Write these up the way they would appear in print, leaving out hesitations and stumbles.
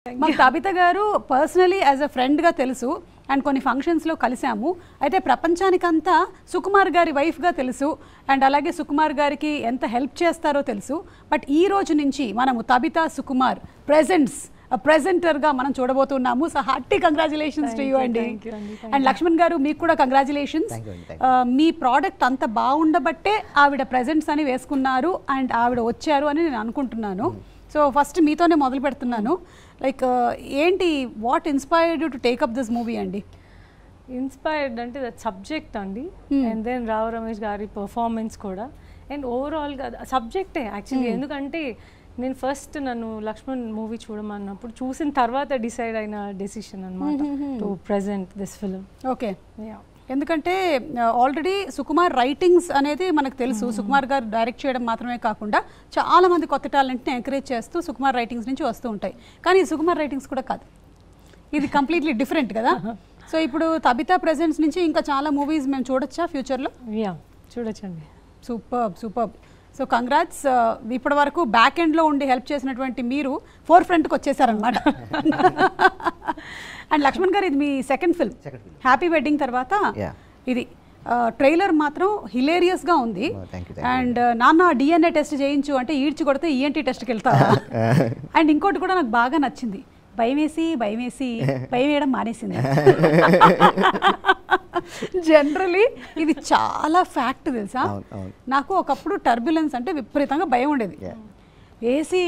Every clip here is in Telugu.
మాకు తాబిత గారు పర్సనలీ యాజ్ అ ఫ్రెండ్గా తెలుసు అండ్ కొన్ని ఫంక్షన్స్లో కలిసాము. అయితే ప్రపంచానికంతా సుకుమార్ గారి వైఫ్గా తెలుసు అండ్ అలాగే సుకుమార్ గారికి ఎంత హెల్ప్ చేస్తారో తెలుసు. బట్ ఈ రోజు నుంచి మనము తాబిత సుకుమార్ ప్రెజెంటర్గా మనం చూడబోతున్నాము. So hearty congratulations to you అండి. అండ్ లక్ష్మణ్ గారు మీకు కూడా కంగ్రాచులేషన్స్. మీ ప్రోడక్ట్ అంత బాగుండబట్టే ఆవిడ ప్రెజెంట్స్ అని వేసుకున్నారు అండ్ ఆవిడ వచ్చారు అని నేను అనుకుంటున్నాను. సో ఫస్ట్ మీతోనే మొదలు పెడుతున్నాను. లైక్ ఏంటి what inspired you to take up this movie అండి? ఇన్స్పైర్డ్ అంటే దట్ సబ్జెక్ట్ అండి, అండ్ దెన్ రావు రమేష్ గారి పర్ఫార్మెన్స్ కూడా, అండ్ ఓవరాల్గా సబ్జెక్టే యాక్చువల్లీ. ఎందుకంటే నేను ఫస్ట్ నన్ను లక్ష్మణ్ మూవీ చూడమన్నప్పుడు చూసిన తర్వాత డిసైడ్ అయిన డెసిషన్ అనమాట to present this film. Okay, ఎందుకంటే ఆల్రెడీ సుకుమార్ రైటింగ్స్ అనేది మనకు తెలుసు. సుకుమార్ గారు డైరెక్ట్ చేయడం మాత్రమే కాకుండా చాలా మంది కొత్త టాలెంట్ని ఎంకరేజ్ చేస్తూ సుకుమార్ రైటింగ్స్ నుంచి వస్తూ ఉంటాయి. కానీ సుకుమార్ రైటింగ్స్ కూడా కాదు, ఇది కంప్లీట్లీ డిఫరెంట్ కదా. సో ఇప్పుడు తబితా ప్రెజెంట్స్ నుంచి ఇంకా చాలా మూవీస్ మేము చూడొచ్చా ఫ్యూచర్లో? యా, చూడొచ్చండి. Super super. So congrats. ఇప్పటి వరకు బ్యాక్ ఎండ్లో ఉండి హెల్ప్ చేసినటువంటి మీరు ఫోర్ ఫ్రంట్కి వచ్చేసారనమాట. అండ్ లక్ష్మణ్ గారు, ఇది మీ సెకండ్ ఫిల్మ్ హ్యాపీ వెడ్డింగ్ తర్వాత. ఇది ట్రైలర్ మాత్రం హిలేరియస్గా ఉంది. అండ్ నాన్న డిఎన్ఏ టెస్ట్ చేయించు అంటే ఈడ్చి కొడితే ఈఎన్టీ టెస్ట్కి వెళ్తారా? అండ్ ఇంకోటి కూడా నాకు బాగా నచ్చింది, భయం వేసి భయం వేయడం మానేసింది. జనరలీ ఇది చాలా ఫ్యాక్ట్ తెలుసా. నాకు ఒకప్పుడు టర్బ్యులెన్స్ అంటే విపరీతంగా భయం ఉండేది. వేసి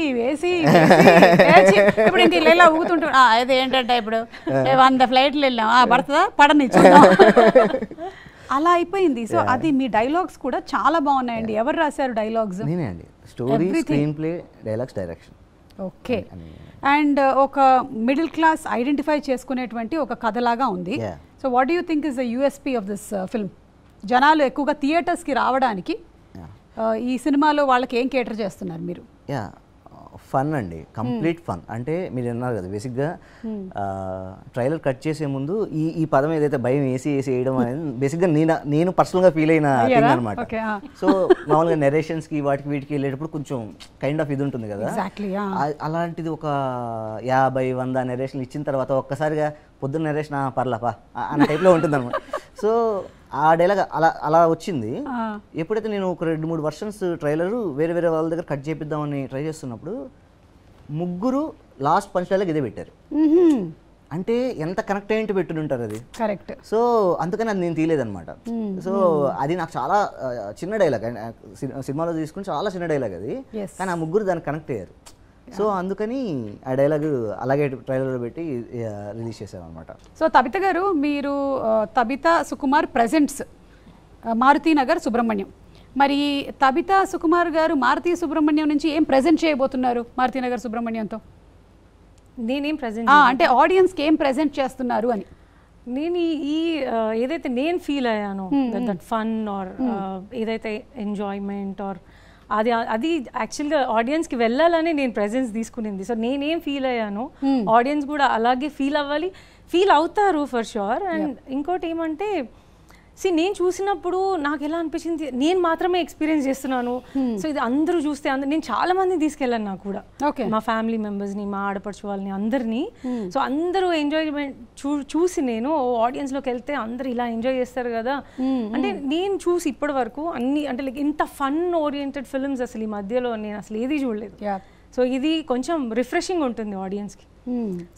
ఇప్పుడు ఇంక ఇలా ఊగుతుంటా. అది ఏంటంటే ఇప్పుడు 100 ఫ్లైట్లు వెళ్ళాం, పడుతుందా పడని చూద్దాం అలా అయిపోయింది. సో అది మీ డైలాగ్స్ కూడా చాలా బాగున్నాయండి. ఎవరు రాశారు డైలాగ్స్? నేనే అండి. Story, screen play, dialogues, direction. Okay. And ఒక మిడిల్ క్లాస్ ఐడెంటిఫై చేసుకునేటువంటి ఒక కథలాగా ఉంది. So what do you think is the USP of this film? జనాలు ఎక్కువగా థియేటర్స్కి రావడానికి ఈ సినిమాలో వాళ్ళకి ఏం కేటర్ చేస్తున్నారు మీరు? ఫన్ అండి, కంప్లీట్ ఫన్. అంటే మీరు అన్నారు కదా, బేసిక్గా ట్రైలర్ కట్ చేసే ముందు ఈ పదం ఏదైతే భయం వేసి వేయడం అనేది బేసిక్గా నేను పర్సనల్గా ఫీల్ అయిన థింగ్ అనమాట. సో మామూలుగా నెరేషన్స్కి వాటికి వీటికి వెళ్ళేటప్పుడు కొంచెం కైండ్ ఆఫ్ ఇది ఉంటుంది కదా, అలాంటిది ఒక 50-100 నెరేషన్లు ఇచ్చిన తర్వాత ఒక్కసారిగా పొద్దున్న నెరేషన్ పర్లాపా అన్న టైప్లో ఉంటుంది అనమాట. సో ఆ డైలాగ్ అలా వచ్చింది. ఎప్పుడైతే నేను ఒక 2-3 వర్షన్స్ ట్రైలర్ వేరే వాళ్ళ దగ్గర కట్ చేపిద్దామని ట్రై చేస్తున్నప్పుడు ముగ్గురు లాస్ట్ పంచ్ డైలాగ్ ఇదే పెట్టారు. అంటే ఎంత కనెక్ట్ అయ్యింటి పెట్టుని ఉంటారు అది. కరెక్ట్. సో అందుకని అది నేను తీయలేదన్నమాట. సో అది నాకు చాలా చిన్న డైలాగ్, సినిమాలో తీసుకుని చాలా చిన్న డైలాగ్ అది, కానీ ఆ ముగ్గురు దానికి కనెక్ట్ అయ్యారు. సో అందుకని ఆ డైలాగ్ అలాగే ట్రైలర్లో పెట్టి రిలీజ్ చేశాను అనమాట. సో తబిత గారు, మీరు తబిత సుకుమార్ ప్రెజెంట్స్ మారుతీనగర్ సుబ్రహ్మణ్యం. మరి తబిత సుకుమార్ గారు మారుతి సుబ్రహ్మణ్యం నుంచి ఏం ప్రెజెంట్ చేయబోతున్నారు మారుతీనగర్ సుబ్రహ్మణ్యంతో? నేనేం ప్రెజెంట్ అంటే ఆడియన్స్కి ఏం ప్రెజెంట్ చేస్తున్నారు అని? నేను ఈ ఏదైతే నేను ఫీల్ అయ్యానో దట్ ఫన్ ఆర్ ఏదైతే ఎంజాయ్మెంట్ ఆర్ అది యాక్చువల్గా ఆడియన్స్కి వెళ్ళాలని నేను ప్రెజెన్స్ తీసుకునింది. సో నేనేం ఫీల్ అయ్యానో ఆడియన్స్ కూడా అలాగే ఫీల్ అవుతారు ఫర్ షూర్. అండ్ ఇంకోటి ఏమంటే, నేను చూసినప్పుడు నాకు ఎలా అనిపించింది, నేను మాత్రమే ఎక్స్పీరియన్స్ చేస్తున్నాను. సో ఇది అందరూ చూస్తే నేను చాలా మందిని తీసుకెళ్ళాను, నాకు కూడా మా ఫ్యామిలీ మెంబర్స్ని, మా ఆడపడుచు వాళ్ళని, అందరినీ. సో అందరూ ఎంజాయ్మెంట్ చూసి నేను ఆడియన్స్లోకి వెళ్తే అందరూ ఇలా ఎంజాయ్ చేస్తారు కదా. అంటే నేను చూసి ఇప్పటి వరకు అన్ని అంటే లైక్ ఇంత ఫన్ ఓరియంటెడ్ ఫిల్మ్స్ అసలు ఈ మధ్యలో నేను అసలు ఏది చూడలేదు. సో ఇది కొంచెం రిఫ్రెషింగ్ ఉంటుంది ఆడియన్స్కి.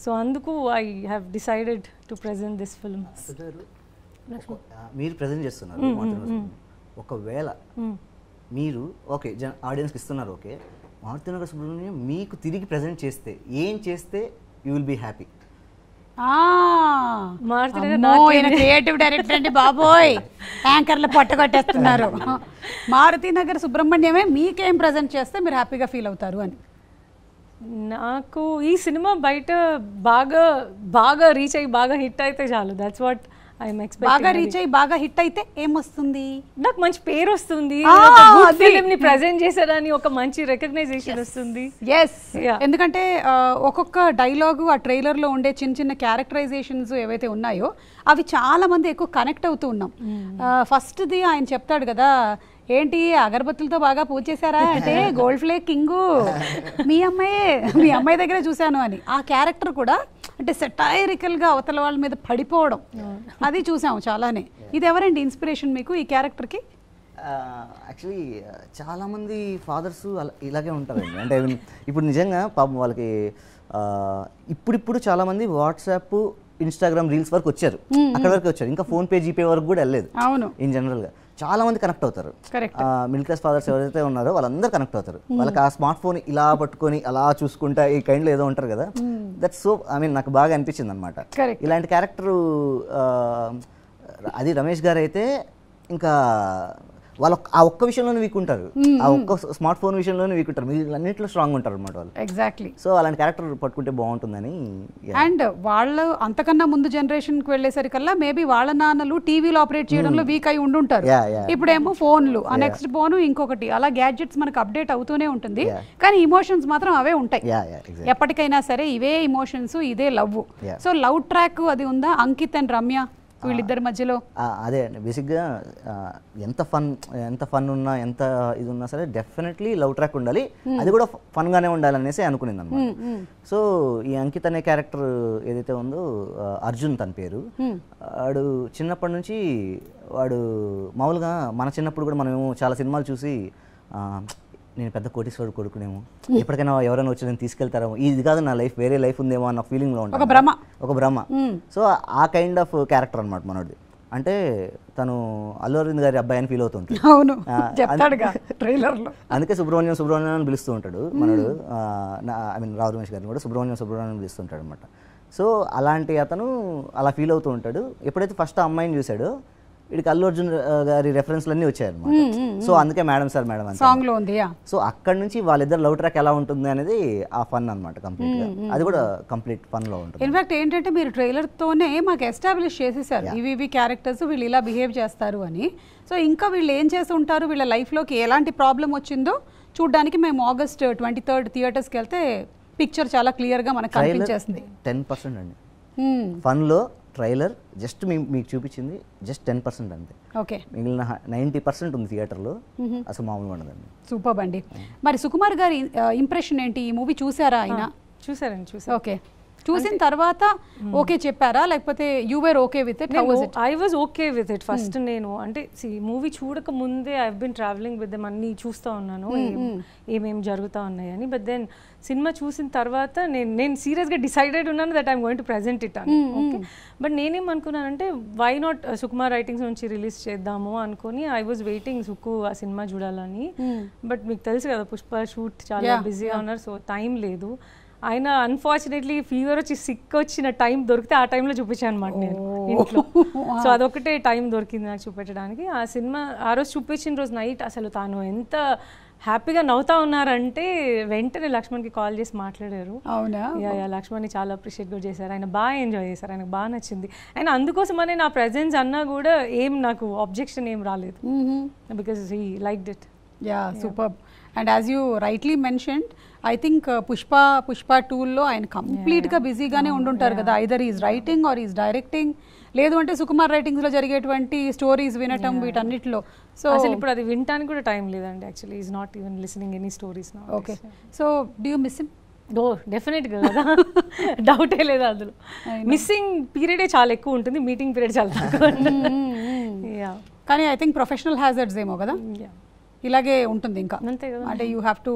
సో అందుకు I have decided to present this film. మీరు ప్రజెంట్ చేస్తున్నారు, ఒకవేళ మీరు ఓకే ఆడియన్స్కి ఇస్తున్నారు, ఓకే మారుతీనగర్ సుబ్రహ్మణ్యం మీకు తిరిగి ప్రజెంట్ చేస్తే ఏం చేస్తే you will be happy? Creative director అండి బాబోయ్, యాంకర్లు పట్టగొట్టేస్తున్నారు. మారుతీనగర్ సుబ్రహ్మణ్యమే మీకేం ప్రజెంట్ చేస్తే మీరు హ్యాపీగా ఫీల్ అవుతారు అని? నాకు ఈ సినిమా బయట బాగా రీచ్ అయ్యి బాగా హిట్ అయితే చాలు. That's what I'm expecting. బాగా రీచ్ అయ్యి బాగా హిట్ అయితే ఏమొస్తుంది? నాకు మంచి పేరు వస్తుంది, ఫిల్మ్ని ప్రెజెంట్ చేశారని ఒక మంచి రికగ్నైజేషన్ వస్తుంది. ఎందుకంటే ఒక్కొక్క డైలాగు ఆ ట్రైలర్లో ఉండే చిన్న క్యారెక్టరైజేషన్స్ ఏవైతే ఉన్నాయో అవి చాలా మంది ఎక్కువ కనెక్ట్ అవుతూ ఉన్నాం. ఫస్ట్ది ఆయన చెప్తాడు కదా, ఏంటి అగరబత్తులతో బాగా పూజ చేశారా అంటే గోల్డ్ ఫ్లేక్ కింగు మీ అమ్మాయి దగ్గరే చూశాను అని. ఆ క్యారెక్టర్ కూడా అంటే సెటైరికల్గా అవతల వాళ్ళ మీద పడిపోవడం అది చూసాము చాలానే. ఇది ఎవరండి ఇన్స్పిరేషన్ మీకు ఈ క్యారెక్టర్కి? యాక్చువల్లీ చాలామంది ఫాదర్స్ ఇలాగే ఉంటారండి. అంటే ఇప్పుడు నిజంగా పాపం వాళ్ళకి ఇప్పుడు చాలామంది వాట్సాప్ ఇన్స్టాగ్రామ్ రీల్స్ వరకు వచ్చారు, అక్కడ వరకు వచ్చారు, ఇంకా ఫోన్పే జీపే వరకు కూడా వెళ్ళలేదు. అవును, ఇన్ జనరల్గా చాలా మంది కనెక్ట్ అవుతారు. మిడిల్ క్లాస్ ఫాదర్స్ ఎవరైతే ఉన్నారో వాళ్ళందరూ కనెక్ట్ అవుతారు. వాళ్ళకి ఆ స్మార్ట్ ఫోన్ ఇలా పట్టుకొని అలా చూసుకుంటా ఈ కైండ్లో ఏదో ఉంటారు కదా, దట్స్ సో నాకు బాగా అనిపించింది అనమాట. ఇలాంటి క్యారెక్టరు అది రమేష్ గారు అయితే ఇంకా వాళ్ళు ఆ ఒక్క విషయంలోనే వీక్ ఉంటారు, ఆ ఒక్క స్మార్ట్ ఫోన్ విషయంలోనే వీక్ ఉంటారు, మీరు అన్నింటిలో స్ట్రాంగ్ ఉంటారు అనమాట వాళ్ళు. ఎగ్జాక్ట్లీ. సో అలాంటి క్యారెక్టర్ పట్టుకుంటే బాగుంటుందని. అండ్ వాళ్ళు అంతకన్నా ముందు జనరేషన్కి వెళ్ళేసరికల్లా మేబీ వాళ్ళ నాన్నలు టీవీలో ఆపరేట్ చేయడంలో వీక్ అయి ఉండుంటారు. ఇప్పుడేమో ఫోన్లు, ఆ నెక్స్ట్ ఫోను ఇంకొకటి, అలా గ్యాడ్జెట్స్ మనకు అప్డేట్ అవుతూనే ఉంటుంది, కానీ ఇమోషన్స్ మాత్రం అవే ఉంటాయి ఎప్పటికైనా సరే. ఇవే ఇమోషన్స్, ఇదే లవ్. సో లవ్ ట్రాక్ అది ఉందా అంకిత్ అండ్ రమ్య వీళ్ళిద్దరి మధ్యలో? అదే అండి బేసిక్గా ఎంత ఫన్ ఉన్నా ఎంత ఇది ఉన్నా సరే డెఫినెట్లీ లవ్ ట్రాక్ ఉండాలి, అది కూడా ఫన్గానే ఉండాలి అనేసి అనుకునింది అనమాట. సో ఈ అంకిత్ అనే క్యారెక్టర్ ఏదైతే ఉందో అర్జున్ తన పేరు, వాడు చిన్నప్పటి నుంచి వాడు మామూలుగా మన చిన్నప్పుడు కూడా మనమేమో చాలా సినిమాలు చూసి నేను పెద్ద కోటీశ్వరుడు కొడుకునేమో, ఎప్పటికైనా ఎవరైనా వచ్చి నేను తీసుకెళ్తారేమో, ఇది కాదు నా లైఫ్, వేరే లైఫ్ ఉందేమో అన్న ఫీలింగ్లో ఉంటాను, ఒక భ్రమ. సో ఆ కైండ్ ఆఫ్ క్యారెక్టర్ అనమాట మనోడిది. అంటే తను అల్లు అరవింద్ గారి అబ్బాయి అని ఫీల్ అవుతుంటాడు. అందుకే సుబ్రహ్మణ్యం అని పిలుస్తూ ఉంటాడు మనోడు. ఐ మీన్ రావు రమేష్ గారిని కూడా సుబ్రహ్మణ్యం పిలుస్తుంటాడు అనమాట. సో అలాంటి అతను అలా ఫీల్ అవుతూ ఉంటాడు. ఎప్పుడైతే ఫస్ట్ ఆ అమ్మాయిని చూశాడో వీడికి అల్లు అర్జున్ గారి రెఫరెన్స్లన్నీ వచ్చాయన్నమాట. సో అందుకే మేడం సార్ మేడం అని సాంగ్ లో ఉంది. సో అక్కడ నుంచి వాళ్ళిద్దరు లవ్ ట్రాక్ ఎలా ఉంటుంది అనేది ఆ ఫన్ అనమాట కంప్లీట్ గా. అది కూడా కంప్లీట్ ఫన్ లో ఉంటుంది. ఇన్ఫాక్ట్ ఏంటంటే మీరు ట్రైలర్ తోనే మాకు ఎస్టాబ్లిష్ చేసేసారు ఇవి క్యారెక్టర్స్, వీళ్ళు ఇలా బిహేవ్ చేస్తారు అని. సో ఇంకా వీళ్ళు ఏం చేసి ఉంటారు, వీళ్ళ లైఫ్ లోకి ఎలాంటి ప్రాబ్లం వచ్చిందో చూడడానికి మేము August 23rd థియేటర్స్కి వెళ్తే పిక్చర్ చాలా క్లియర్ గా మనకు కనిపించేస్తుంది. 10% అండి ఫన్ లో. ట్రైలర్ జస్ట్ మీకు చూపించింది జస్ట్ 10% అంతే. ఓకే, మిగిలిన 90% ఉంది థియేటర్లో, అసలు మామూలుగా ఉండదండి. సూపర్ అండి. మరి సుకుమార్ గారి ఇంప్రెషన్ ఏంటి? ఈ మూవీ చూసారా ఆయన? చూసారండి. ఓకే, చూసిన తర్వాత ఓకే చెప్పారా, లేకపోతే you were okay with it? I was okay with it first. నేను అంటే మూవీ చూడక ముందే I been travelling with them, అన్ని చూస్తూ ఉన్నాను ఏమేమి జరుగుతూ ఉన్నాయని. బట్ దెన్ సినిమా చూసిన తర్వాత నేను సీరియస్గా డిసైడెడ్ ఉన్నాను that I'm going to present it అని. ఓకే, బట్ నేనేమనుకున్నానంటే వై నాట్ సుకుమార్ రైటింగ్స్ నుంచి రిలీజ్ చేద్దాము అనుకుని ఐ వాజ్ వెయిటింగ్ సుకు ఆ సినిమా చూడాలని. బట్ మీకు తెలుసు కదా పుష్ప షూట్ చాలా బిజీగా ఉన్నారు, సో టైం లేదు. ఆయన అన్ఫార్చునేట్లీ ఫీవర్ వచ్చి సిక్ వచ్చిన టైం దొరికితే ఆ టైంలో చూపించాను అనమాట నేను ఇంట్లో. సో అదొకటే టైం దొరికింది నాకు చూపించడానికి. ఆ సినిమా ఆ రోజు చూపించిన రోజు నైట్ అసలు తాను ఎంత హ్యాపీగా నవ్వుతా ఉన్నారంటే వెంటనే లక్ష్మణ్కి కాల్ చేసి మాట్లాడారు. అవునా? లక్ష్మణ్ని చాలా అప్రిషియేట్ కూడా చేశారు, ఆయన బాగా ఎంజాయ్ చేశారు, ఆయనకు బాగా నచ్చింది. ఆయన అందుకోసమనే నా ప్రెజెన్స్ అన్నా కూడా ఏం నాకు ఆబ్జెక్షన్ ఏం రాలేదు, because he liked it. Yeah, super. And as you rightly mentioned, I think Pushpa 2లో ఆయన కంప్లీట్గా బిజీగానే ఉండుంటారు కదా, either is writing or is directing, లేదు అంటే సుకుమార్ రైటింగ్స్లో జరిగేటువంటి స్టోరీస్ వినటం వీటన్నిటిలో. సో అసలు ఇప్పుడు అది వినటానికి కూడా టైం లేదండి. Actually is not even listening any stories now. Okay, so do you miss him? డెఫినెట్గా కదా, డౌటే లేదు అందులో. మిస్సింగ్ పీరియడే చాలా ఎక్కువ ఉంటుంది, మీటింగ్ పీరియడ్ చాలా తక్కువ ఉంటుంది. కానీ ఐ థింక్ ప్రొఫెషనల్ హ్యాజర్డ్స్ ఏమో కదా, ఇలాగే ఉంటుంది ఇంకా. అంటే you have to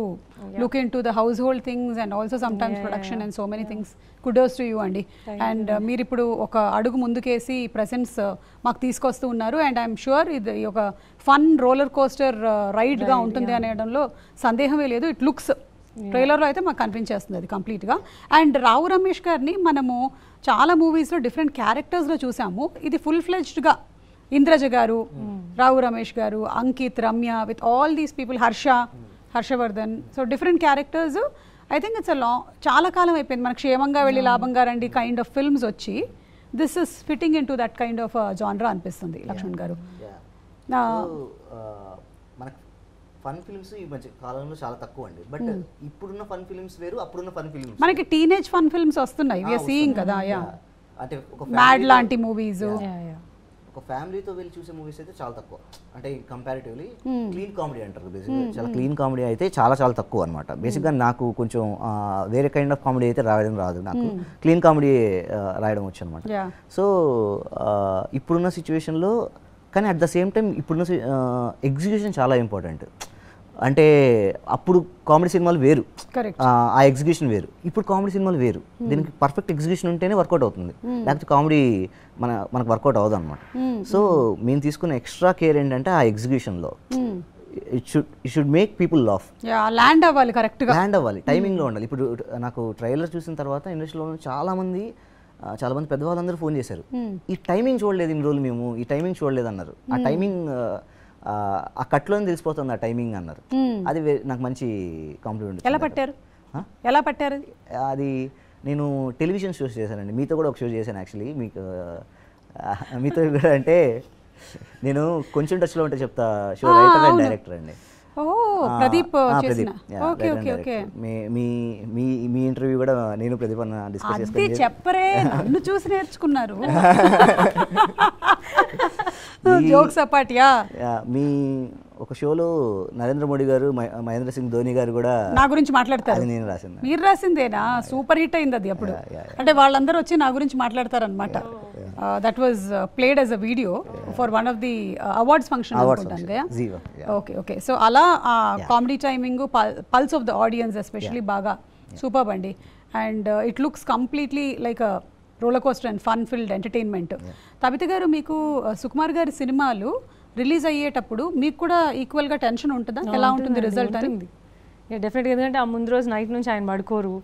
look in to the house hold things and also some times production and so many things. Kudos to you అండి. అండ్ మీరు ఇప్పుడు ఒక అడుగు ముందుకేసి ప్రెసెన్స్ మాకు తీసుకొస్తూ ఉన్నారు. అండ్ ఐఎమ్ షూర్ ఇది ఒక ఫన్ రోలర్ కోస్టర్ రైడ్గా ఉంటుంది అనేయడంలో సందేహమే లేదు. ఇట్ లుక్స్ ట్రైలర్లో అయితే మాకు కనిపించేస్తుంది అది కంప్లీట్గా. అండ్ రావు రమేష్ గారిని మనము చాలా మూవీస్లో డిఫరెంట్ క్యారెక్టర్స్లో చూసాము. ఇది ఫుల్ ఫ్లెడ్జ్డ్గా ఇంద్రజ గారు, Rao Ramesh garu, Ankit, Ramya, with all these people, Harshavardhan, so different characters. I think it's చాలా కాలం అయిపోయింది మనకు క్షేమంగా వెళ్ళి లాభంగా రండి కైండ్ ఆఫ్ ఫిల్మ్స్ వచ్చి. This is fitting in to that kind of జానరా అనిపిస్తుంది లక్ష్మణ్ గారు. మనకు ఫన్ ఫిల్మ్స్ ఈ మధ్య కాలంలో చాలా తక్కువ అండి. బట్ ఇప్పుడున్న ఫన్ ఫిల్మ్స్ వేరు, అప్పుడున్న ఫన్ ఫిల్మ్స్. మనకి టీనేజ్ ఫన్ ఫిల్మ్స్ వస్తున్నాయి, వి ఆర్ సీయింగ్ కదా. అంటే మ్యాడ్ లాంటి మూవీస్, ఒక ఫ్యామిలీతో వెళ్ళి చూసే మూవీస్ అయితే చాలా తక్కువ, అంటే కంపారిటివ్లీ క్లీన్ కామెడీ అంటారు బేసిక్గా, చాలా క్లీన్ కామెడీ అయితే చాలా చాలా తక్కువ అనమాట. బేసిక్గా నాకు కొంచెం వేరే కైండ్ ఆఫ్ కామెడీ అయితే రాయడం రాదు, నాకు క్లీన్ కామెడీ రాయడం వచ్చు అనమాట. సో ఇప్పుడున్న సిచ్యువేషన్లో కానీ అట్ ద సేమ్ టైం ఇప్పుడున్న ఎగ్జిక్యూషన్ చాలా ఇంపార్టెంట్. అంటే అప్పుడు కామెడీ సినిమాలు వేరు, ఆ ఎగ్జిక్యూషన్ వేరు, ఇప్పుడు కామెడీ సినిమాలు వేరు. దీనికి పర్ఫెక్ట్ ఎగ్జిక్యూషన్ ఉంటేనే వర్కౌట్ అవుతుంది, లేకపోతే కామెడీ మనకు వర్కౌట్ అవ్వదు అనమాట. సో మేము తీసుకున్న ఎక్స్ట్రా కేర్ ఏంటంటే ఆ ఎగ్జిక్యూషన్లో it should make people laugh, land అవ్వాలి, కరెక్ట్గా ల్యాండ్ అవ్వాలి, టైమింగ్లో ఉండాలి. ఇప్పుడు నాకు ట్రైలర్ చూసిన తర్వాత ఇండస్ట్రీలో చాలా మంది పెద్దవాళ్ళందరూ ఫోన్ చేశారు, ఈ టైమింగ్ చూడలేదు ఇన్ని రోజులు మేము, ఈ టైమింగ్ చూడలేదు అన్నారు. ఆ టైమింగ్ ఆ కట్లోనే తెలిసిపోతుంది ఆ టైమింగ్ అన్నారు. అది నాకు మంచి కాంప్లిమెంట్. ఎలా పట్టారు అది? నేను టెలివిజన్ షోస్ చేశానండి, మీతో కూడా ఒక షో చేశాను యాక్చువల్లీ. మీతో కూడా అంటే నేను కొంచెం టచ్లో ఉంటే చెప్తా, షో రైటర్ అండ్ డైరెక్టర్ అండి. ప్రదీప్ మీ ఇంటర్వ్యూ కూడా నేను ప్రదీప్ అన్న డిస్కస్ చేసుకున్నాను. చెప్పరే, నన్ను చూసి నేర్చుకున్నారు. Jokes apart. మీ ఒక షోలో నరేంద్ర మోడీ గారు, మహేంద్ర సింగ్ ధోని గారు కూడా నా గురించి మాట్లాడతారు. అది నేను రాసింది. మీరు రాసిందేనా? సూపర్ హిట్ అయింది అది అప్పుడు. అంటే వాళ్ళందరూ వచ్చి నా గురించి మాట్లాడతారనమాట. That was played as a video for one of the awards function అనుకుంటాను కదా. Okay okay. సో అలా comedy timing, pulse of the audience especially బాగా సూపర్ అండి. And it looks completely like a roller coaster and fun filled entertainment. Tabitha garu, మీకు సుకుమార్ గారి సినిమాలు రిలీజ్ అయ్యేటప్పుడు మీకు కూడా ఈక్వల్గా టెన్షన్ ఉంటుందా? ఎలా ఉంటుంది రిజల్ట్ అని? డెఫినెట్గా, ఎందుకంటే ఆ ముందు రోజు నైట్ నుంచి ఆయన పడుకోరు,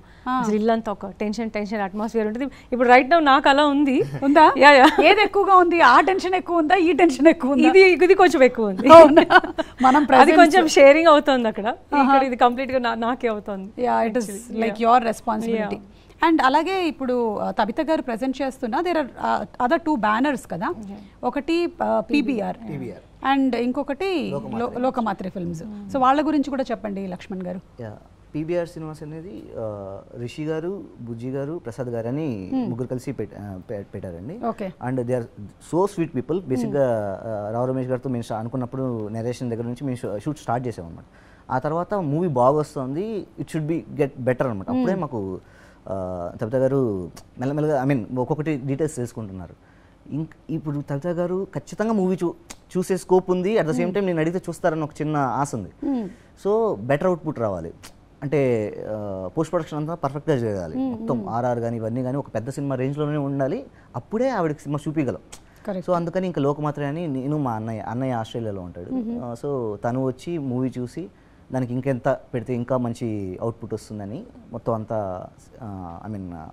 ఇల్లంతా ఒక టెన్షన్ అట్మాస్ఫియర్ ఉంటుంది. ఇప్పుడు రైట్ నౌ నాకు అలా ఉంది. ఉందా? ఏది ఎక్కువగా ఉంది? ఆ టెన్షన్ ఎక్కువ ఉందా, ఈ టెన్షన్ ఎక్కువ ఉందా? ఇది కొంచెం ఎక్కువ ఉంది. మనం అది కొంచెం షేరింగ్ అవుతుంది అక్కడ, ఇది కంప్లీట్ గా నాకే అవుతుంది. It is like your responsibility. And అలాగే ఇప్పుడు తబిత గారు ప్రెజెంట్ చేస్తున్న దేర్ ఆర్ అదర్ 2 బ్యానర్స్ కదా. ఒకటి పీబీఆర్ అండ్ ఇంకొకటి లోకమాత్రే ఫిల్మ్స్. సో వాళ్ళ గురించి కూడా చెప్పండి లక్ష్మణ్ గారు. పీబీఆర్ సినిమాస్ అనేది రిషి గారు, బుజ్జి గారు, ప్రసాద్ గారు అని ముగ్గురు కలిసి పెట్టారండి. And they are so sweet people. బేసిక్గా రావు రమేష్ గారితో మేము అనుకున్నప్పుడు నెరేషన్ దగ్గర నుంచి మేము షూట్ స్టార్ట్ చేసాం అనమాట. ఆ తర్వాత మూవీ బాగా వస్తుంది, it should be get better అనమాట. అప్పుడే మాకు తబిత గారు మెల్లమెల్లగా ఒక్కొక్కటి డీటెయిల్స్ తెలుసుకుంటున్నారు. ఇప్పుడు తబిత గారు ఖచ్చితంగా మూవీ చూసే స్కోప్ ఉంది, అట్ ద సేమ్ టైం నేను అడిగితే చూస్తారని ఒక చిన్న ఆశ ఉంది. సో బెటర్ అవుట్పుట్ రావాలి అంటే పోస్ట్ ప్రొడక్షన్ అంతా పర్ఫెక్ట్గా జరగాలి, మొత్తం ఆర్ఆర్ కానీ ఇవన్నీ కానీ ఒక పెద్ద సినిమా రేంజ్లోనే ఉండాలి, అప్పుడే ఆవిడకి సినిమా చూపించగలం. సో అందుకని ఇంకా లోకమాత్రే అని నేను మా అన్నయ్య ఆస్ట్రేలియాలో ఉంటాడు. సో తను వచ్చి మూవీ చూసి దానికి ఇంకెంత పెడితే ఇంకా మంచి అవుట్పుట్ వస్తుందని మొత్తం అంతా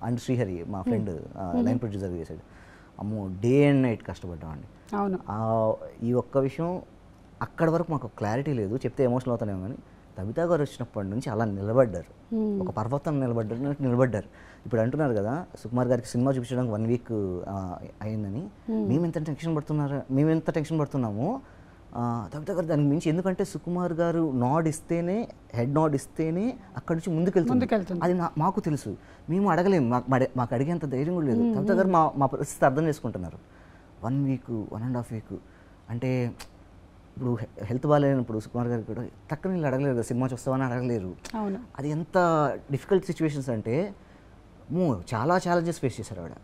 అండ్ శ్రీహరి మా ఫ్రెండ్ లైన్ ప్రొడ్యూసర్ చేశాడు. అమ్మో డే అండ్ నైట్ కష్టపడ్డామండి. అవును, ఈ ఒక్క విషయం అక్కడి వరకు మాకు క్లారిటీ లేదు, చెప్తే ఎమోషనల్ అవుతానేమో కానీ తబిత గారు వచ్చినప్పటి నుంచి అలా నిలబడ్డారు, ఒక పర్వతం నిలబడ్డారు. ఇప్పుడు అంటున్నారు కదా సుకుమార్ గారికి సినిమా చూపించడానికి 1 వీక్ అయిందని. మేము ఎంత టెన్షన్ పడుతున్నామో తబిత గారు దానికి మించి. ఎందుకంటే సుకుమార్ గారు హెడ్ నాడ్ ఇస్తేనే అక్కడి నుంచి ముందుకెళ్తుంది. అది మాకు తెలుసు, మేము అడగలేము, మాకు అడిగేంత ధైర్యం కూడా లేదు. తబిత గారు మా పరిస్థితి అర్థం చేసుకుంటున్నారు. 1 వీక్ 1.5 వీక్ అంటే ఇప్పుడు హెల్త్ బాగాలేనప్పుడు సుకుమార్ గారికి కూడా తక్కువ నీళ్ళు అడగలేరు కదా, సినిమా చూస్తామని అడగలేరు. అది ఎంత డిఫికల్ట్ సిచ్యువేషన్స్ అంటే చాలా ఛాలెంజెస్ ఫేస్ చేశారు ఆవిడ.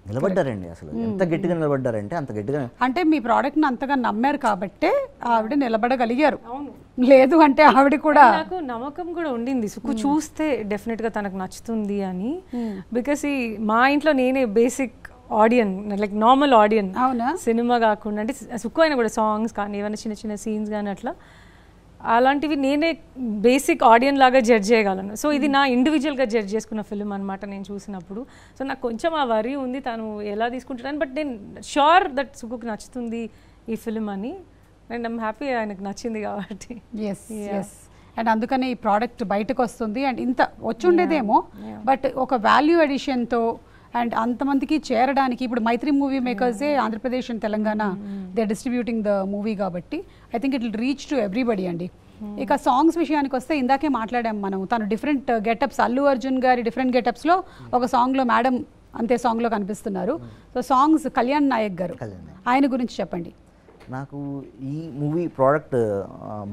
నిలబడ్డారండి, అసలు ఎంత గట్టిగా నిలబడ్డారంటే అంత గట్టిగా. అంటే మీ ప్రోడక్ట్ని అంతగా నమ్మారు కాబట్టే ఆవిడ నిలబడగలిగారు. లేదు అంటే ఆవిడ కూడా నాకు నమ్మకం కూడా ఉండింది సుకు చూస్తే డెఫినెట్గా తనకు నచ్చుతుంది అని. బికాస్ మా ఇంట్లో నేనే బేసిక్ ఆడియన్, లైక్ నార్మల్ ఆడియన్, సినిమా కాకుండా. అంటే సుక్కు అయినా కూడా సాంగ్స్ కానీ ఏమైనా చిన్న చిన్న సీన్స్ కానీ అట్లా అలాంటివి నేనే బేసిక్ ఆడియన్ లాగా జడ్జ్ చేయగలను. సో ఇది నా ఇండివిజువల్గా జడ్జ్ చేసుకున్న ఫిల్మ్ అనమాట నేను చూసినప్పుడు. సో నాకు కొంచెం ఆ వరి ఉంది తను ఎలా తీసుకుంటాను, బట్ నేను షూర్ దట్ సుకుకి నచ్చుతుంది ఈ ఫిల్మ్ అని. అండ్ ఐమ్ హ్యాపీ ఆయనకు నచ్చింది కాబట్టి. అండ్ అందుకని ఈ ప్రోడక్ట్ బయటకు వస్తుంది. అండ్ ఇంత వచ్చి ఉండేదేమో, బట్ ఒక వాల్యూ ఎడిషన్తో అండ్ అంతమందికి చేరడానికి ఇప్పుడు మైత్రి మూవీ మేకర్సే Andhra Pradesh and Telangana they distributing the movie కాబట్టి I think it will reach to everybody అండి. ఇక సాంగ్స్ విషయానికి వస్తే ఇందాకే మాట్లాడాం మనం, తను డిఫరెంట్ గెటప్స్, అల్లు అర్జున్ గారి డిఫరెంట్ గెటప్స్లో ఒక సాంగ్లో మేడం అంతే సాంగ్లో కనిపిస్తున్నారు. సో సాంగ్స్ కళ్యాణ్ నాయక్ గారు, ఆయన గురించి చెప్పండి. నాకు ఈ మూవీ ప్రోడక్ట్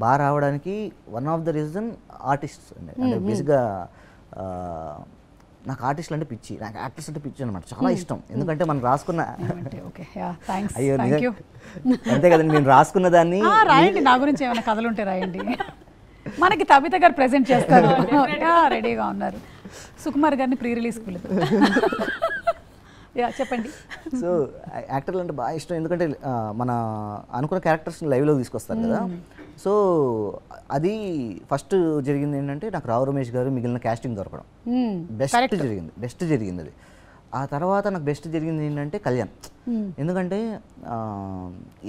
బాగా రావడానికి one of the reason artists అండి. అంటే బేసిక్గా నాకు ఆర్టిస్టులు అంటే పిచ్చి, నాకు యాక్టర్స్ అంటే పిచ్చి అనమాట, చాలా ఇష్టం. ఎందుకంటే మనం రాసుకున్న అయ్యో అంతే కదండి, నేను రాసుకున్న దాన్ని రాయండి, నా గురించి ఏమైనా కథలు ఉంటే రాయండి. మనకి తబిత గారు ప్రెజెంట్ చేస్తారు, రెడీగా ఉన్నారు. సుకుమార్ గారిని ప్రీ రిలీజ్కి పిలుపు. చెప్పండి. సో యాక్టర్లు అంటే బాగా ఇష్టం, ఎందుకంటే మన అనుకున్న క్యారెక్టర్స్ని లైవ్లో తీసుకొస్తారు కదా. సో అది ఫస్ట్ జరిగింది ఏంటంటే నాకు రావు రమేష్ గారు మిగిలిన క్యాస్టింగ్ దొరకడం బెస్ట్ జరిగింది అది. ఆ తర్వాత నాకు బెస్ట్ జరిగింది ఏంటంటే కళ్యాణ్. ఎందుకంటే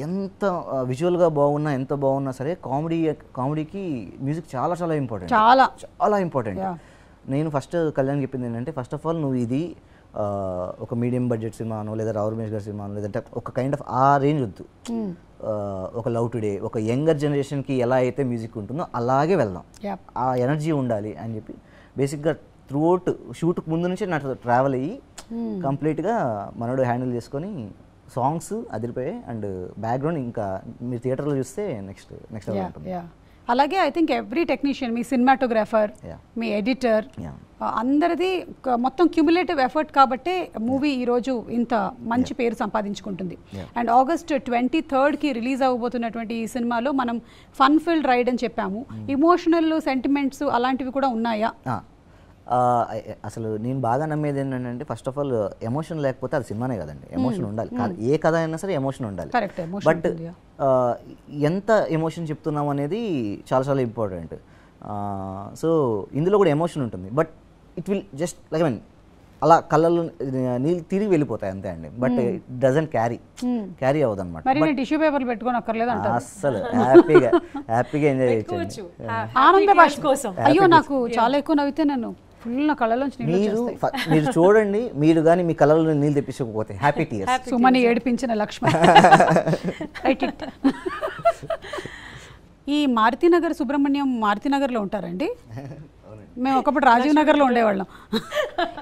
ఎంత విజువల్గా బాగున్నా ఎంత బాగున్నా సరే కామెడీకి మ్యూజిక్ చాలా చాలా ఇంపార్టెంట్, చాలా ఇంపార్టెంట్. నేను ఫస్ట్ కళ్యాణ్ చెప్పింది ఏంటంటే ఫస్ట్ ఆఫ్ ఆల్ నువ్వు ఇది ఒక మీడియం బడ్జెట్ సినిమానో లేదా రావు రమేష్ గారి సినిమానో లేదంటే ఒక కైండ్ ఆఫ్ ఆ రేంజ్ వద్దు, ఒక లవ్ టుడే ఒక యంగర్ జనరేషన్కి ఎలా అయితే మ్యూజిక్ ఉంటుందో అలాగే వెళ్దాం, ఆ ఎనర్జీ ఉండాలి అని చెప్పి బేసిక్గా త్రూఅవుట్ షూట్కి ముందు నుంచి నాకు ట్రావెల్ అయ్యి కంప్లీట్గా మనోడు హ్యాండిల్ చేసుకొని సాంగ్స్ అదిరిపోయాయి. అండ్ బ్యాక్గ్రౌండ్ ఇంకా మీరు థియేటర్లో చూస్తే నెక్స్ట్ ఉంటుంది. అలాగే I think every technician, me cinematographer, me editor, అందరిది మొత్తం క్యూములేటివ్ ఎఫర్ట్ కాబట్టే మూవీ ఈరోజు ఇంత మంచి పేరు సంపాదించుకుంటుంది. అండ్ August 23కి రిలీజ్ అవ్వబోతున్నటువంటి ఈ సినిమాలో మనం ఫన్ ఫిల్డ్ రైడ్ అని చెప్పాము. ఇమోషనల్ సెంటిమెంట్స్ అలాంటివి కూడా ఉన్నాయా? అసలు నేను బాగా నమ్మేది ఏంటంటే ఫస్ట్ ఆఫ్ ఆల్ ఎమోషన్ లేకపోతే అది సినిమానే కదండి, ఎమోషన్ ఉండాలి. ఏ కథ అయినా సరే ఎమోషన్ ఉండాలి. బట్ ఎంత ఎమోషన్ చెప్తున్నాం అనేది చాలా చాలా ఇంపార్టెంట్. సో ఇందులో కూడా ఎమోషన్ ఉంటుంది, but it will just like అలా కళ్ళల్లో నీళ్ళు తిరిగి వెళ్ళిపోతాయి అంతే అండి. బట్ ఇట్ డజంట్ క్యారీ అవ్వదు అనమాట. టిష్యూ పేపర్లు పెట్టుకొని అక్కర్లేదు అస్సలు హ్యాపీగా ఎంజాయ్ చేయొచ్చు. ఆనంద భాష కోసం అయ్యో నాకు చాలా ఎక్కువ నవ్వితే నన్ను ఫుల్ నా కళ్ళలోంచి మీరు చూడండి, మీరు కానీ మీ కళ్ళలో నీళ్ళు తెప్పించకపోతే హ్యాపీ టీయర్స్. సుమని ఏడిపించిన లక్ష్మణ్. ఈ మారుతినగర్ సుబ్రహ్మణ్యం మారుతినగర్లో ఉంటారండి? మేము ఒకప్పుడు రాజీవ్ నగర్లో ఉండేవాళ్ళం.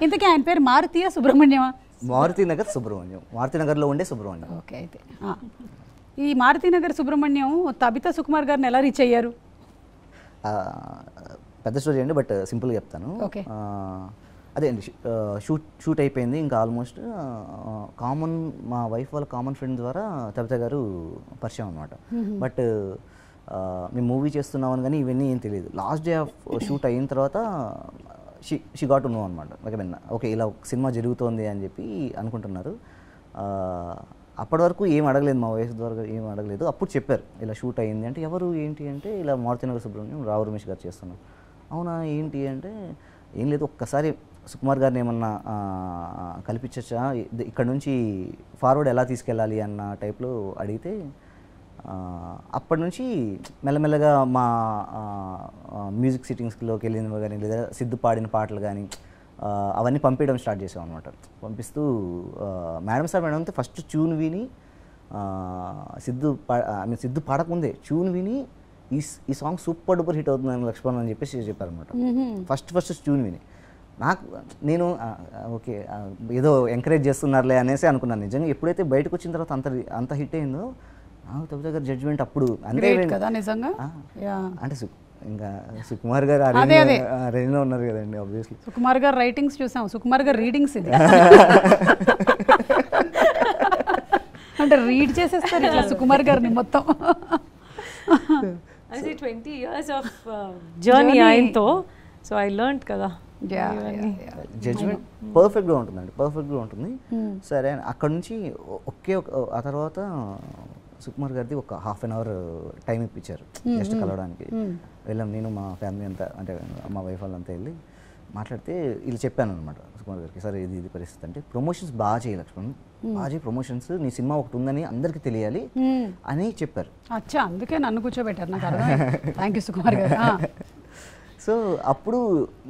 ఇంతకీ ఆయన పేరు మారుతియా సుబ్రహ్మణ్యమా? మారుతినగర్లో ఉండే సుబ్రహ్మణ్యం. ఓకే, అయితే ఈ మారుతినగర్ సుబ్రహ్మణ్యం తబిత సుకుమార్ గారిని ఎలా రీచ్ అయ్యారు? పెద్ద స్టోరీ అండి, బట్ సింపుల్గా చెప్తాను. అదే అండి, షూట్ అయిపోయింది ఇంకా ఆల్మోస్ట్. మా వైఫ్ వాళ్ళ కామన్ ఫ్రెండ్ ద్వారా తబిత గారు పరిచయం అనమాట. బట్ మేము మూవీ చేస్తున్నామని కానీ ఇవన్నీ ఏం తెలియదు. లాస్ట్ డే ఆఫ్ షూట్ అయిన తర్వాత షీ గాట్ టు నో అనమాట. ఓకే ఇలా సినిమా జరుగుతోంది అని చెప్పి అనుకుంటున్నారు. అప్పటి వరకు ఏం అడగలేదు, మా వయసు ద్వారా ఏం అడగలేదు. అప్పుడు చెప్పారు ఇలా షూట్ అయ్యింది అంటే, ఎవరు ఏంటి అంటే ఇలా మారుతినగర్ సుబ్రహ్మణ్యం రావు రమేష్ గారు చేస్తున్నాం. అవునా ఏంటి అంటే, ఏం లేదు ఒక్కసారి సుకుమార్ గారిని ఏమన్నా కల్పించచ్చా, ఇక్కడ నుంచి ఫార్వర్డ్ ఎలా తీసుకెళ్ళాలి అన్న టైప్లో అడిగితే అప్పటి నుంచి మెల్లమెల్లగా మా మ్యూజిక్ సిట్టింగ్స్లోకి వెళ్ళినవి కానీ లేదా సిద్ధు పాడిన పాటలు కానీ అవన్నీ పంపించడం స్టార్ట్ చేసాం అనమాట. పంపిస్తూ మేడంతో ఫస్ట్ ట్యూన్ విని సిద్ధు పాడకముందే ట్యూన్ విని ఈ సాంగ్ సూపర్ డూపర్ హిట్ అవుతుందని లక్ష్మణ్ అని చెప్పేసి చెప్పారనమాట. ఫస్ట్ ట్యూన్ విని నేను ఓకే ఏదో ఎంకరేజ్ చేస్తున్నారులే అనేసి అనుకున్నాను. నిజంగా ఎప్పుడైతే బయటకు వచ్చిన తర్వాత అంత హిట్ అయిందో నాకు తబిత గారి జడ్జ్మెంట్ అప్పుడు అంతే కదా నిజంగా. అంటే ఇంకా సుకుమార్ గారు రేంజ్లో ఉన్నారు కదండి. ఆబ్వియస్లీ సుకుమార్ గారు రైటింగ్స్ చూసాం, సుకుమార్ గారు రీడింగ్స్ ఇది అంటే రీడ్ చేసేస్తారు ఇట్లా సుకుమార్ గారిని మొత్తం. 20 years of journey ఆయనతో, సో ఐ లెర్న్డ్ కదా. జడ్జ్మెంట్ పర్ఫెక్ట్గా ఉంటుందండి, పర్ఫెక్ట్గా ఉంటుంది. సరే అక్కడ నుంచి ఆ తర్వాత సుకుమార్ గారిది ఒక ½ an hour టైం ఇప్పించారు జస్ట్ కలవడానికి. వెళ్ళాం నేను మా ఫ్యామిలీ అంతా, అంటే మా వైఫ్ వాళ్ళంతా వెళ్ళి మాట్లాడితే వీళ్ళు చెప్పాను అనమాట సుకుమార్ గారికి, సరే ఇది పరిస్థితి అంటే ప్రమోషన్స్ బాగా చేయాలి లక్ష్మణ్, బాగా చేయి ప్రమోషన్స్, నీ సినిమా ఒకటి ఉందని అందరికీ తెలియాలి అని చెప్పారు. అచ్చా, అందుకే నన్ను కూర్చోబెట్టారు. నాకు థ్యాంక్ యూ సుకుమార్ గారు. సో అప్పుడు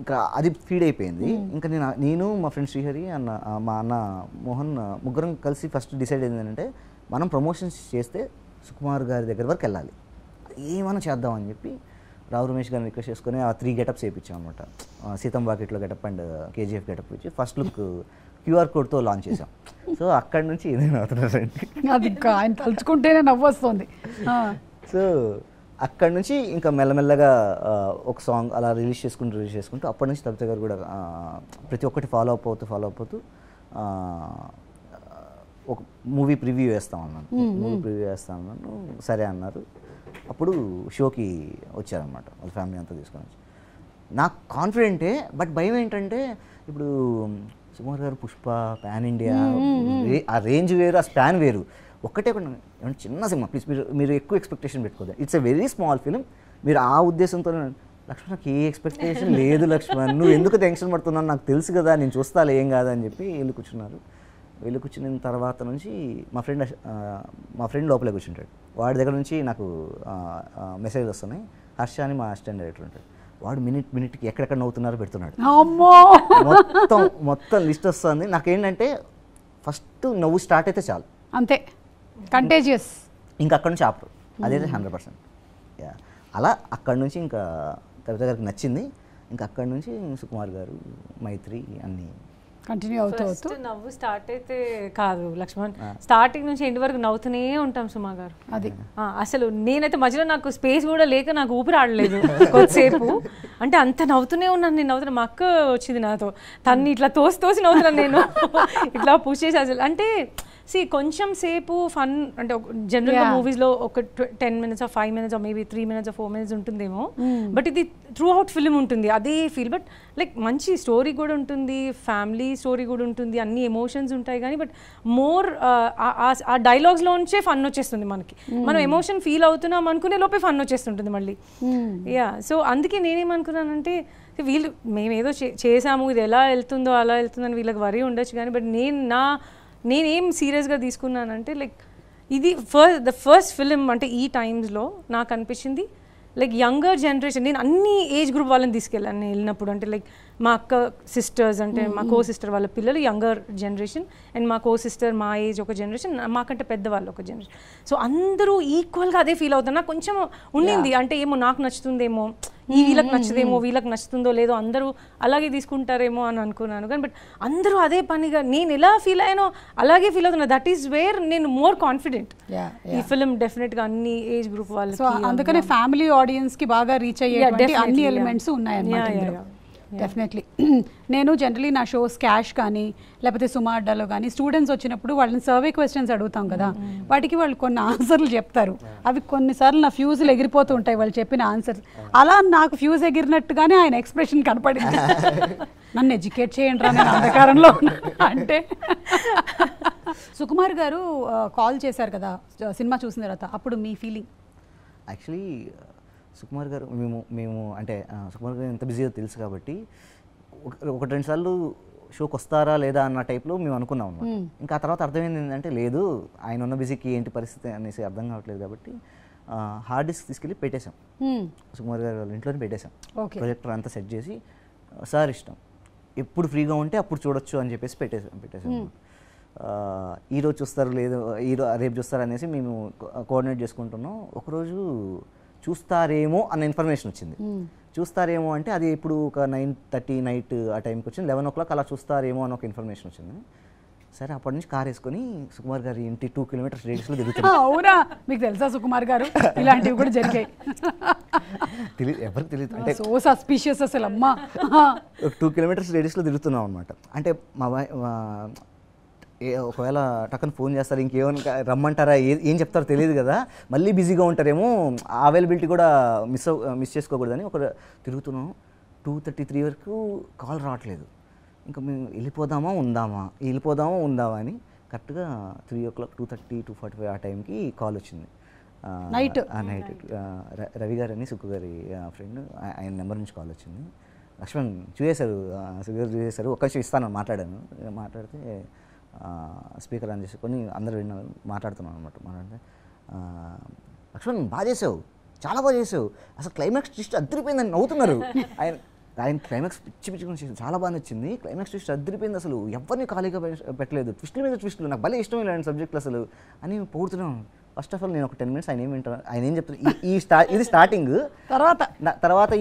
ఇంకా అది ఫీడ్ అయిపోయింది. ఇంకా నేను మా ఫ్రెండ్ శ్రీహరి మా అన్న మోహన్ ముగ్గురం కలిసి ఫస్ట్ డిసైడ్ అయింది ఏంటంటే మనం ప్రమోషన్స్ చేస్తే సుకుమార్ గారి దగ్గర వరకు వెళ్ళాలి, ఏమైనా చేద్దామని చెప్పి రావు రమేష్ గారిని రిక్వెస్ట్ చేసుకుని ఆ 3 గెటప్స్ వేయించాం అనమాట. సీతం వాకిట్లో గెటప్ అండ్ కేజీఎఫ్ గెటప్ ఇచ్చి ఫస్ట్ లుక్ QR కోడ్తో లాంచ్ చేసాం. సో అక్కడి నుంచి ఏదైనా అవుతున్నారండి. అది ఇంకా ఆయన తలుచుకుంటేనే నవ్వు వస్తుంది. సో అక్కడి నుంచి ఇంకా మెల్లమెల్లగా ఒక సాంగ్ అలా రిలీజ్ చేసుకుంటూ అప్పటి నుంచి తబిత గారు కూడా ప్రతి ఒక్కటి ఫాలో అప్ అవుతూ ఒక మూవీ ప్రివ్యూ వేస్తామన్నాను. సరే అన్నారు. అప్పుడు షోకి వచ్చారనమాట వాళ్ళ ఫ్యామిలీ అంతా తీసుకొని వచ్చి. నాకు కాన్ఫిడెంటే, బట్ భయం ఏంటంటే ఇప్పుడు సుకుమార్ గారు పుష్ప పాన్ ఇండియా, ఆ రేంజ్ వేరు, ఆ స్పాన్ వేరు. ఒక్కటే చిన్న సినిమా, ప్లీజ్ మీరు ఎక్కువ ఎక్స్పెక్టేషన్ పెట్టుకోదు. It's a very small film. మీరు ఆ ఉద్దేశంతో లక్ష్మణ్ నాకు ఏ ఎక్స్పెక్టేషన్ లేదు లక్ష్మణ్, నువ్వు ఎందుకు టెన్షన్ పడుతున్నావు, నాకు తెలుసు కదా, నేను చూస్తాలే ఏం కాదా అని చెప్పి వెళ్ళి కూర్చున్నారు. వెళ్ళి కూర్చున్న తర్వాత నుంచి మా ఫ్రెండ్ లోపలే కూర్చుంటాడు. వాడి దగ్గర నుంచి నాకు మెసేజ్ వస్తున్నాయి. హర్ష అని మా అసిస్టెంట్ డైరెక్టర్ ఉంటాడు. వాడు మినిట్కి ఎక్కడెక్కడ నవ్వుతున్నారో పెడుతున్నాడు. మొత్తం లిస్ట్ వస్తుంది. నాకేంటంటే ఫస్ట్ నవ్వు స్టార్ట్ అయితే చాలు, అంతే, కంటేజియస్. ఇంకా అక్కడ నుంచి ఆపరు, అదైతే 100%. అలా అక్కడి నుంచి ఇంకా కవిత గారికి నచ్చింది. ఇంకా అక్కడి నుంచి సుకుమార్ గారు, మైత్రి అన్నీ కంటిన్యూ అవుతూ నవ్వు స్టార్ట్ అయితే కాదు లక్ష్మణ్, స్టార్టింగ్ నుంచి ఎండ్ వరకు నవ్వుతూనే ఉంటాం సుమా గారు. అది అసలు నేనైతే మధ్యలో నాకు స్పేస్ కూడా లేక నాకు ఊపిరి ఆడలేదు కొద్దిసేపు. అంటే అంత నవ్వుతూనే ఉన్నాను నేను. నవ్వుతున్నా, మా అక్క వచ్చింది నాతో, తన్ని ఇట్లా తోసి నవ్వుతున్నాను నేను, ఇట్లా పుష్ చేసి. అసలు అంటే కొంచెం సేపు ఫన్ అంటే జనరల్గా మూవీస్లో ఒక 10 minutes 5 minutes maybe 3 minutes 4 minutes ఉంటుందేమో, బట్ ఇది త్రూ అవుట్ ఫిల్మ్ ఉంటుంది అదే ఫీల్. బట్ లైక్ మంచి స్టోరీ కూడా ఉంటుంది, ఫ్యామిలీ స్టోరీ కూడా ఉంటుంది, అన్ని ఎమోషన్స్ ఉంటాయి. కానీ బట్ మోర్ ఆ డైలాగ్స్లోంచే ఫన్ వచ్చేస్తుంది మనకి. మనం ఎమోషన్ ఫీల్ అవుతున్నాం అనుకునే లోపే ఫన్ వచ్చేస్తుంటుంది మళ్ళీ. సో అందుకే నేనేమనుకున్నానంటే మేమేదో చేసాము, ఇది ఎలా వెళ్తుందో అలా వెళ్తుందని వీళ్ళకి వరి ఉండొచ్చు. కానీ బట్ నేనేం సీరియస్గా తీసుకున్నానంటే లైక్ ఇది ద ఫస్ట్ ఫిలిం అంటే ఈ టైమ్స్లో నాకు అనిపించింది లైక్ యంగర్ జనరేషన్. నేను అన్ని ఏజ్ గ్రూప్ వాళ్ళని తీసుకెళ్ళాను నేను వెళ్ళినప్పుడు. అంటే లైక్ మా అక్క సిస్టర్స్, అంటే మా కో సిస్టర్ వాళ్ళ పిల్లలు యంగర్ జనరేషన్, అండ్ మా కో సిస్టర్ మా ఏజ్ ఒక జనరేషన్, మాకంటే పెద్దవాళ్ళు ఒక జనరేషన్. సో అందరూ ఈక్వల్గా అదే ఫీల్ అవుతారు. నాకు కొంచెం ఉండింది అంటే ఏమో నాకు నచ్చుతుందేమో, వీళ్ళకి నచ్చదేమో, వీళ్ళకి నచ్చుతుందో లేదో, అందరూ అలాగే తీసుకుంటారేమో అని అనుకున్నాను. కానీ బట్ అందరూ అదే పనిగా నేను ఎలా ఫీల్ అయ్యానో అలాగే ఫీల్ అవుతున్నా. దట్ ఈస్ వేర్ నేను మోర్ కాన్ఫిడెంట్ ఈ ఫిల్మ్ డెఫినెట్గా అన్ని ఏజ్ గ్రూప్ వాళ్ళు. సో అందుకనే ఫ్యామిలీ ఆడియన్స్ కి బాగా రీచ్ అయ్యే అన్ని ఎలిమెంట్స్ ఉన్నాయన్నమాట. డెఫినెట్లీ. నేను జనరలీ నా షోస్ క్యాష్ కానీ లేకపోతే సుమా అడ్డాలో కానీ స్టూడెంట్స్ వచ్చినప్పుడు వాళ్ళని సర్వే క్వశ్చన్స్ అడుగుతాం కదా, వాటికి వాళ్ళు కొన్ని ఆన్సర్లు చెప్తారు. అవి కొన్నిసార్లు నా ఫ్యూజులు ఎగిరిపోతూ ఉంటాయి వాళ్ళు చెప్పిన ఆన్సర్స్. అలా నాకు ఫ్యూజ్ ఎగిరినట్టుగానే ఆయన ఎక్స్ప్రెషన్ కనపడింది. నన్ను ఎడ్యుకేట్ చేయండి రా, నేను అంధకారంలో అంటే. సుకుమార్ గారు కాల్ చేశారు కదా సినిమా చూసిన తర్వాత, అప్పుడు మీ ఫీలింగ్? యాక్చువల్లీ సుకుమార్ గారు మేము అంటే సుకుమార్ గారు ఎంత బిజీగా తెలుసు కాబట్టి 1-2 సార్లు షోకి వస్తారా లేదా అన్న టైప్లో మేము అనుకున్నాం అన్నమాట. ఇంకా ఆ తర్వాత అర్థమైంది ఏంటంటే లేదు, ఆయన ఉన్న బిజీకి ఏంటి పరిస్థితి అనేసి అర్థం కావట్లేదు. కాబట్టి హార్డ్ డిస్క్ తీసుకెళ్ళి పెట్టేశాం, సుకుమార్ గారు వాళ్ళ ఇంట్లోనే పెట్టేశాం. ప్రొజెక్టర్ అంతా సెట్ చేసి సార్ ఇష్టం, ఎప్పుడు ఫ్రీగా ఉంటే అప్పుడు చూడొచ్చు అని చెప్పేసి పెట్టేశాం. ఈరోజు చూస్తారు లేదు రేపు చూస్తారు అనేసి మేము కోఆర్డినేట్ చేసుకుంటున్నాం. ఒకరోజు చూస్తారేమో అన్న ఇన్ఫర్మేషన్ వచ్చింది. చూస్తారేమో అంటే అది ఇప్పుడు ఒక 9:30 నైట్ ఆ టైంకి వచ్చింది. 11 o'clock అలా చూస్తారేమో అని ఒక ఇన్ఫర్మేషన్ వచ్చింది. సరే అప్పటి నుంచి కార్ వేసుకొని సుకుమార్ గారి ఇంటి 2 kilometers రేడియస్లో తిరుగుతున్నాం. అవునా, మీకు తెలుసా సుకుమార్ గారు ఇలాంటివి కూడా జరిగాయి? తెలియదు, ఎవరికి తెలియదు. అంటే సో సస్పిషియస్ అసలు. అమ్మా 2 kilometers రేడియస్లో తిరుగుతున్నాం అనమాట. అంటే ఒకవేళ టక్కన ఫోన్ చేస్తారు, ఇంకేమైనా రమ్మంటారా, ఏం చెప్తారో తెలియదు కదా, మళ్ళీ బిజీగా ఉంటారేమో, అవైలబిలిటీ కూడా మిస్ చేసుకోకూడదని ఒక తిరుగుతున్నాం. 2:33 వరకు కాల్ రావట్లేదు. ఇంకా మేము వెళ్ళిపోదామా ఉందామా అని కరెక్ట్గా 3 o'clock 2:30 2:45 ఆ టైంకి కాల్ వచ్చింది. నైట్ రవి గారు అని సుక్కు గారి ఫ్రెండ్, ఆయన నెంబర్ నుంచి కాల్ వచ్చింది. లక్ష్మణ్ చూసేశారు, సుక్కు గారు చూసేశారు, ఒక్క నిమిషం ఇస్తాను మాట్లాడితే స్పీకర్ ఆన్ చేసుకొని అందరూ మాట్లాడుతున్నాను అనమాట. మాట్లాడితే లక్ష్మణ్ బాగా చేసావు, చాలా బాగా చేసావు, అసలు క్లైమాక్స్ ట్విస్ట్ అద్దరిపోయిందని నవ్వుతున్నారు. ఆయన క్లైమాక్స్ పిచ్చి చాలా బాగా నచ్చింది, క్లైమాక్స్ ట్విస్ట్ అద్దరిపోయింది, అసలు ఎవరిని ఖాళీగా పెట్టలేదు, ట్విస్టుల మీద ట్విస్టులు, నాకు భలే ఇష్టం ఇలాంటి సబ్జెక్టులు అసలు అని పొగుడుతున్నాను. ఫస్ట్ ఆఫ్ ఆల్ నేను ఒక 10 minutes ఆయన ఏం చెప్తారు, ఇది స్టార్టింగ్. తర్వాత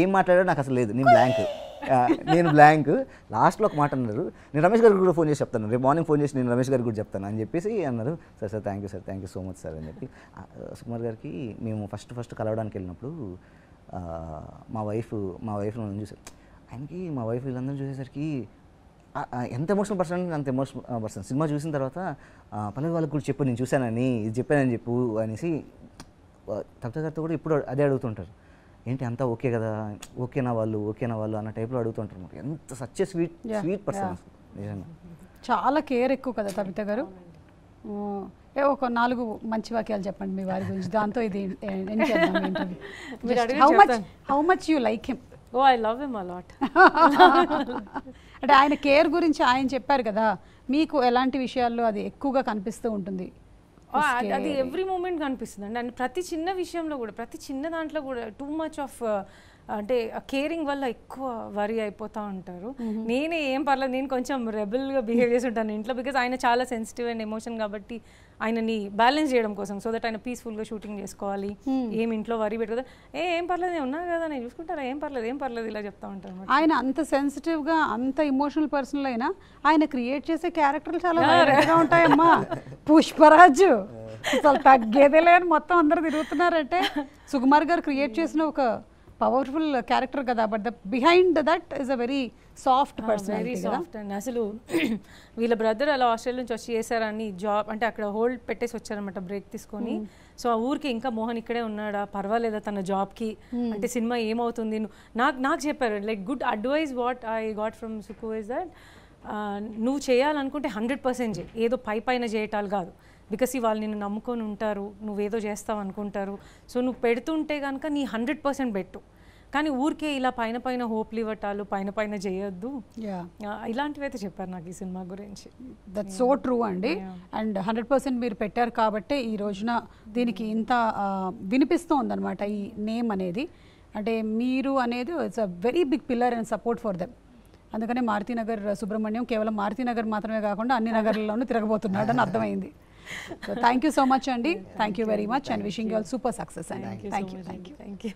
ఏం మాట్లాడాడో నాకు అసలు లేదు, నేను బ్లాంక్. నేను బ్లాంక్. లాస్ట్లో ఒక మాట అన్నారు, నేను రమేష్ గారికి కూడా ఫోన్ చేసి చెప్తాను, రేపు మార్నింగ్ ఫోన్ చేసి నేను రమేష్ గారికి కూడా చెప్తాను అని చెప్పేసి అన్నారు. Sir thank you so much sir అని చెప్పి. సుకుమార్ గారికి మేము ఫస్ట్ కలవడానికి వెళ్ళినప్పుడు మా వైఫ్ నన్ను చూసారు. ఆయనకి మా వైఫ్ వీళ్ళందరూ చూసేసరికి ఎంత ఎమోషనల్ పర్సన్ అంటే అంత ఎమోషనల్ పర్సన్. సినిమా చూసిన తర్వాత పల్లవి వాళ్ళకి కూడా చెప్పు, నేను చూశానని, ఇది చెప్పానని చెప్పు అనేసి తప్త గారితో కూడా ఇప్పుడు అదే అడుగుతుంటారు, ఏంటి అంతా ఓకే కదా, ఓకేనా వాళ్ళు అన్న టైప్లో అడుగుతుంటారు. మాకు ఎంత సచ్ స్వీట్ పర్సన్ నిజంగా. చాలా కేర్ ఎక్కువ కదా తబిత గారు. ఒక 4 మంచి వాక్యాలు చెప్పండి మీ వారి గురించి, దాంతో ఇది how much you like him. Oh, I love him a lot. అంటే ఆయన కేర్ గురించి ఆయన చెప్పారు కదా, మీకు ఎలాంటి విషయాల్లో అది ఎక్కువగా కనిపిస్తూ ఉంటుంది? అది ఎవ్రీ మూమెంట్ కనిపిస్తుంది అండి. అండ్ ప్రతి చిన్న విషయంలో కూడా, ప్రతి చిన్న దాంట్లో కూడా టూ మచ్ ఆఫ్ అంటే కేరింగ్ వల్ల ఎక్కువ వరీ అయిపోతూ ఉంటారు. నేనే ఏం పర్లేదు, నేను కొంచెం రెబల్గా బిహేవ్ చేసి ఉంటాను ఇంట్లో, బికాజ్ ఆయన చాలా సెన్సిటివ్ అండ్ ఎమోషన్ కాబట్టి ఆయనని బ్యాలెన్స్ చేయడం కోసం, సో దట్ ఆయన పీస్ఫుల్గా షూటింగ్ చేసుకోవాలి, ఏం ఇంట్లో వరీ పెట్టుకోదా, ఏం పర్లేదు, నేను ఉన్నా కదా, నేను చూసుకుంటారా, ఏం పర్లేదు ఇలా చెప్తా ఉంటాను. ఆయన అంత సెన్సిటివ్గా అంత ఇమోషనల్ పర్సన్ అయినా ఆయన క్రియేట్ చేసే క్యారెక్టర్లు చాలా ఉంటాయమ్మా. పుష్పరాజు అసలు తగ్గేదే లేని మొత్తం అందరు తిరుగుతున్నారంటే సుకుమార్ గారు క్రియేట్ చేసిన ఒక పవర్ఫుల్ క్యారెక్టర్ కదా, but the behind that is a very soft person. Very soft అండి. అసలు వీళ్ళ బ్రదర్ అలా ఆస్ట్రేలియా నుంచి వచ్చి చేశారని జాబ్ అంటే అక్కడ హోల్డ్ పెట్టేసి వచ్చారనమాట, బ్రేక్ తీసుకొని. సో ఆ ఊరికి ఇంకా మోహన్ ఇక్కడే ఉన్నాడా, పర్వాలేదా తన జాబ్కి, అంటే సినిమా ఏమవుతుంది, నాకు చెప్పారు like good advice what I got from Suku is that నువ్వు చేయాలనుకుంటే 100% చేయి, ఏదో పైన చేయటాలు కాదు, బికాస్ వాళ్ళు నిన్ను నమ్ముకొని ఉంటారు, నువ్వేదో చేస్తావు అనుకుంటారు. సో నువ్వు పెడుతుంటే కనుక నీ 100% పెట్టు, కానీ ఊరికే ఇలా పైన హోప్లు ఇవ్వటాలు, పైన చేయొద్దు, ఇలాంటివి అయితే చెప్పారు నాకు ఈ సినిమా గురించి. దట్ సో ట్రూ అండి. అండ్ 100% మీరు పెట్టారు కాబట్టి ఈ రోజున దీనికి ఇంత వినిపిస్తూ ఉందన్నమాట ఈ నేమ్ అనేది. అంటే మీరు అనేది it's a very big pillar and support for them. అందుకనే మారుతినగర్ సుబ్రహ్మణ్యం కేవలం మారుతినగర్ మాత్రమే కాకుండా అన్ని నగర్లలోనూ తిరగబోతున్నాడు అని అర్థమైంది. So thank you so much, Andy. Thank you very much and wishing you all super success. Thank you.